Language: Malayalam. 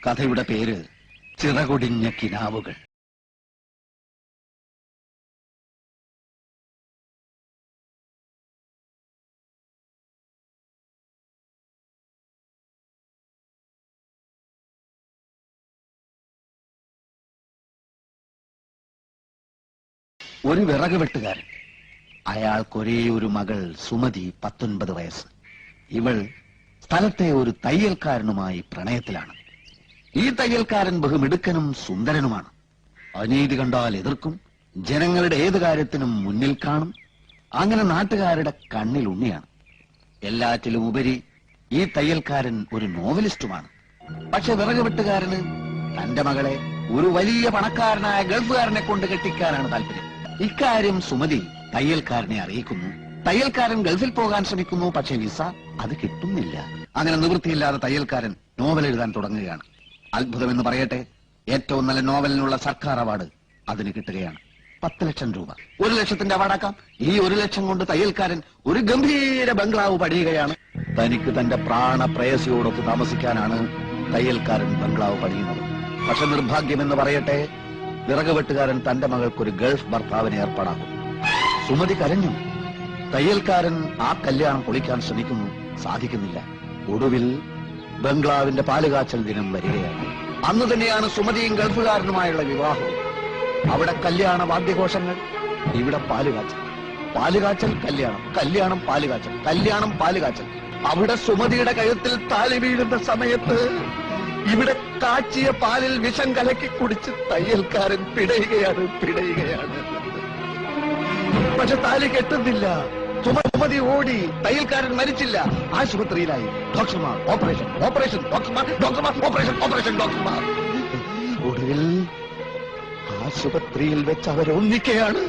കഥയുടെ പേര് ചിറകൊടിഞ്ഞ കിനാവുകൾ. ഒരു വിറക് വെട്ടുകാരൻ. അയാൾക്കൊരേ ഒരു മകൾ സുമതി, 19 വയസ്സ്. ഇവൾ സ്ഥലത്തെ ഒരു തയ്യൽക്കാരനുമായി പ്രണയത്തിലാണ്. ഈ തയ്യൽക്കാരൻ ബഹുമിടുക്കനും സുന്ദരനുമാണ്. അനീതി കണ്ടാൽ എതിർക്കും, ജനങ്ങളുടെ ഏത് കാര്യത്തിനും മുന്നിൽ കാണും. അങ്ങനെ നാട്ടുകാരുടെ കണ്ണിൽ ഉണ്ണിയാണ്. എല്ലാറ്റിലും ഉപരി ഈ തയ്യൽക്കാരൻ ഒരു നോവലിസ്റ്റുമാണ്. പക്ഷെ വിറക് വെട്ടുകാരന് തന്റെ മകളെ ഒരു വലിയ പണക്കാരനായ ഗൾഫുകാരനെ കൊണ്ട് കെട്ടിക്കാനാണ് താല്പര്യം. ഇക്കാര്യം സുമതി തയ്യൽക്കാരനെ അറിയിക്കുന്നു. തയ്യൽക്കാരൻ ഗൾഫിൽ പോകാൻ ശ്രമിക്കുന്നു. പക്ഷെ വിസ അത് കിട്ടുന്നില്ല. അങ്ങനെ നിവൃത്തിയില്ലാതെ തയ്യൽക്കാരൻ നോവൽ എഴുതാൻ തുടങ്ങുകയാണ്. അത്ഭുതമെന്ന് പറയട്ടെ, ഏറ്റവും നല്ല നോവലിനുള്ള സർക്കാർ അവാർഡ് അതിന് കിട്ടുകയാണ്. 10 ലക്ഷം രൂപ. 1 ലക്ഷത്തിന്റെ അവാർഡാക്കാം. ഈ 1 ലക്ഷം കൊണ്ട് തയ്യൽക്കാരൻ ഒരു ഗംഭീര ബംഗ്ലാവ് പണിയുകയാണ്. തനിക്ക് തന്റെ പ്രാണപ്രേയസിയോടൊത്ത് താമസിക്കാനാണ് തയ്യൽക്കാരൻ ബംഗ്ലാവ് പണിയുന്നത്. പക്ഷെ നിർഭാഗ്യമെന്ന് പറയട്ടെ, വിറക് വെട്ടുകാരൻ തന്റെ മകൾക്കൊരു ഗൾഫ് ഭർത്താവിനെ ഏർപ്പാടാക്കും. സുമതി കരഞ്ഞു. തയ്യൽക്കാരൻ ആ കല്യാണം പൊളിക്കാൻ ശ്രമിക്കുന്നു. സാധിക്കുന്നില്ല. ഒടുവിൽ ബംഗ്ലാവിന്റെ പാലുകാച്ചൽ ദിനം വരികയാണ്. അന്ന് തന്നെയാണ് സുമതിയും ഗൾഫുകാരനുമായുള്ള വിവാഹവും. അവിടെ കല്യാണ വാദ്യഘോഷങ്ങൾ, ഇവിടെ പാലുകാച്ചൽ. പാലുകാച്ചൽ കല്യാണം, കല്യാണം പാലുകാച്ചൽ, കല്യാണം പാലുകാച്ചൽ. അവിടെ സുമതിയുടെ കഴുത്തിൽ താലി വീഴുന്ന സമയത്ത് ഇവിടെ കാച്ചിയ പാലിൽ വിഷം കലക്കി കുടിച്ച് തയ്യൽക്കാരൻ പിടയുകയാണ്. പക്ഷെ താലി കെട്ടുന്നില്ല. സുമതി ഓടി. തയ്യൽക്കാരൻ മരിച്ചില്ല, ആശുപത്രിയിലായി. ഡോക്ടർമാർ ഓപ്പറേഷൻ, ഓപ്പറേഷൻ, ഡോക്ടർമാർ, ഡോക്ടർമാർ, ഓപ്പറേഷൻ, ഓപ്പറേഷൻ, ഡോക്ടർമാർ. ഒടുവിൽ ആശുപത്രിയിൽ വെച്ച് അവരൊന്നിക്കുകയാണ്.